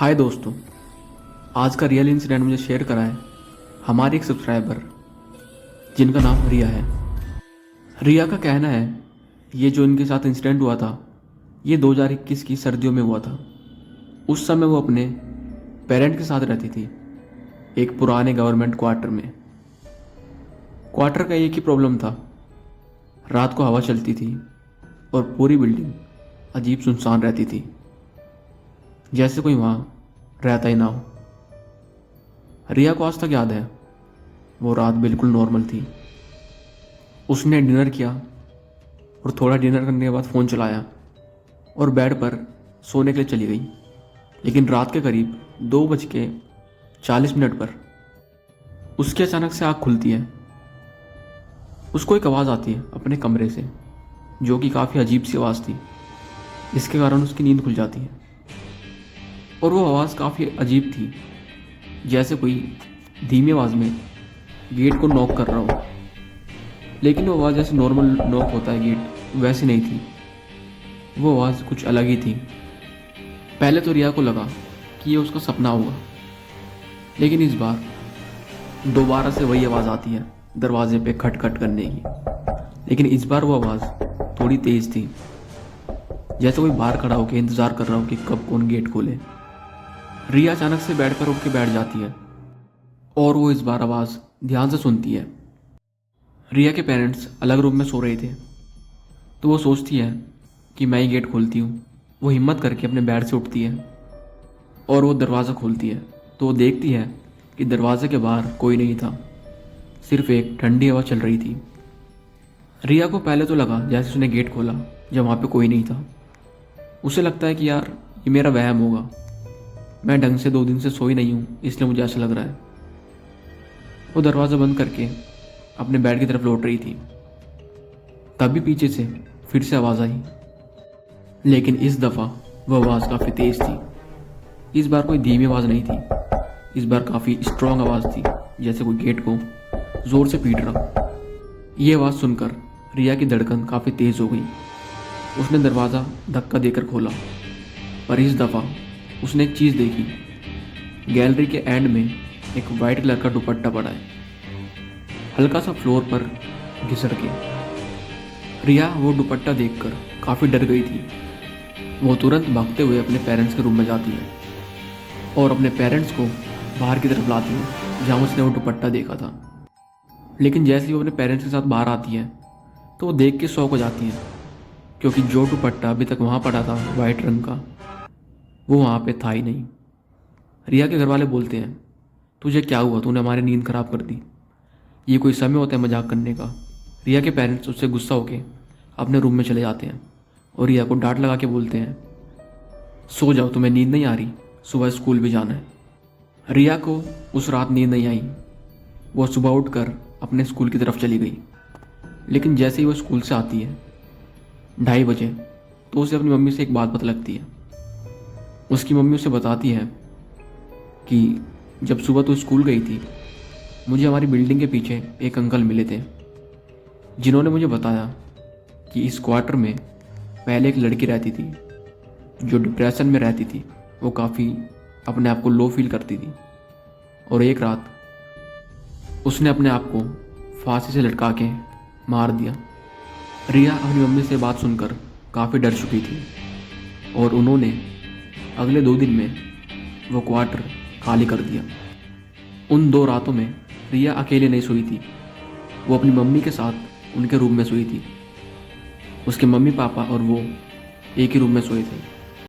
हाय दोस्तों, आज का रियल इंसिडेंट मुझे शेयर करा है हमारी एक सब्सक्राइबर जिनका नाम रिया है। रिया का कहना है ये जो इनके साथ इंसिडेंट हुआ था ये 2021 की सर्दियों में हुआ था। उस समय वो अपने पेरेंट के साथ रहती थी एक पुराने गवर्नमेंट क्वार्टर में। क्वार्टर का एक ही प्रॉब्लम था, रात को हवा चलती थी और पूरी बिल्डिंग अजीब सुनसान रहती थी, जैसे कोई वहाँ रहता ही ना हो। रिया को आज तक याद है वो रात बिल्कुल नॉर्मल थी। उसने डिनर किया और थोड़ा डिनर करने के बाद फ़ोन चलाया और बेड पर सोने के लिए चली गई। लेकिन रात के करीब 2:40 पर उसकी अचानक से आँख खुलती है। उसको एक आवाज़ आती है अपने कमरे से, जो कि काफ़ी अजीब सी आवाज़ थी, जिसके कारण उसकी नींद खुल जाती है। और वो आवाज़ काफ़ी अजीब थी, जैसे कोई धीमी आवाज़ में गेट को नॉक कर रहा हो। लेकिन वो आवाज़ जैसे नॉर्मल नॉक होता है गेट, वैसी नहीं थी। वो आवाज़ कुछ अलग ही थी। पहले तो रिया को लगा कि ये उसका सपना होगा, लेकिन इस बार दोबारा से वही आवाज़ आती है दरवाजे पे खटखट करने की। लेकिन इस बार वो आवाज़ थोड़ी तेज़ थी, जैसे कोई बाहर खड़ा होकर इंतज़ार कर रहा हो कि कब कौन गेट खोले। रिया अचानक से बेड पर उठ के बैठ जाती है और वो इस बार आवाज़ ध्यान से सुनती है। रिया के पेरेंट्स अलग रूम में सो रहे थे, तो वो सोचती है कि मैं ही गेट खोलती हूँ। वो हिम्मत करके अपने बेड से उठती है और वो दरवाज़ा खोलती है, तो वो देखती है कि दरवाजे के बाहर कोई नहीं था, सिर्फ एक ठंडी हवा चल रही थी। रिया को पहले तो लगा जैसे उसने गेट खोला जब वहाँ पे कोई नहीं था। उसे लगता है कि यार ये मेरा वहम होगा, मैं ढंग से 2 दिन से सोई नहीं हूँ, इसलिए मुझे ऐसा लग रहा है। वो दरवाज़ा बंद करके अपने बेड की तरफ लौट रही थी, तभी पीछे से फिर से आवाज़ आई। लेकिन इस दफ़ा वह आवाज़ काफ़ी तेज़ थी। इस बार कोई धीमी आवाज़ नहीं थी, इस बार काफ़ी स्ट्रॉन्ग आवाज़ थी, जैसे कोई गेट को ज़ोर से पीट रहा। ये आवाज़ सुनकर रिया की धड़कन काफ़ी तेज़ हो गई। उसने दरवाज़ा धक्का देकर खोला, पर इस दफ़ा उसने एक चीज़ देखी। गैलरी के एंड में एक वाइट कलर का दुपट्टा पड़ा है, हल्का सा फ्लोर पर घिसर के। रिया वो दुपट्टा देखकर काफ़ी डर गई थी। वो तुरंत भागते हुए अपने पेरेंट्स के रूम में जाती है और अपने पेरेंट्स को बाहर की तरफ लाती है जहाँ उसने वो दुपट्टा देखा था। लेकिन जैसे ही वो अपने पेरेंट्स के साथ बाहर आती है तो वो देख के शॉक हो जाती है, क्योंकि जो दुपट्टा अभी तक वहाँ पड़ा था वाइट रंग का, वो वहाँ पे था ही नहीं। रिया के घर वाले बोलते हैं, तुझे क्या हुआ, तूने हमारी नींद खराब कर दी, ये कोई समय होता है मजाक करने का। रिया के पेरेंट्स उससे गुस्सा होके अपने रूम में चले जाते हैं और रिया को डांट लगा के बोलते हैं, सो जाओ, तुम्हें नींद नहीं आ रही, सुबह स्कूल भी जाना है। रिया को उस रात नींद नहीं आई। वो सुबह उठकर अपने स्कूल की तरफ चली गई। लेकिन जैसे ही वो स्कूल से आती है 2:30 बजे, तो उसे अपनी मम्मी से एक बात पता लगती है। उसकी मम्मी उसे बताती है कि जब सुबह तू स्कूल गई थी, मुझे हमारी बिल्डिंग के पीछे एक अंकल मिले थे, जिन्होंने मुझे बताया कि इस क्वार्टर में पहले एक लड़की रहती थी जो डिप्रेशन में रहती थी। वो काफ़ी अपने आप को लो फील करती थी और एक रात उसने अपने आप को फांसी से लटका के मार दिया। रिया अपनी मम्मी से बात सुनकर काफ़ी डर चुकी थी और उन्होंने अगले 2 दिन में वो क्वार्टर खाली कर दिया। उन 2 रातों में रिया अकेले नहीं सोई थी, वो अपनी मम्मी के साथ उनके रूम में सोई थी। उसके मम्मी पापा और वो एक ही रूम में सोए थे।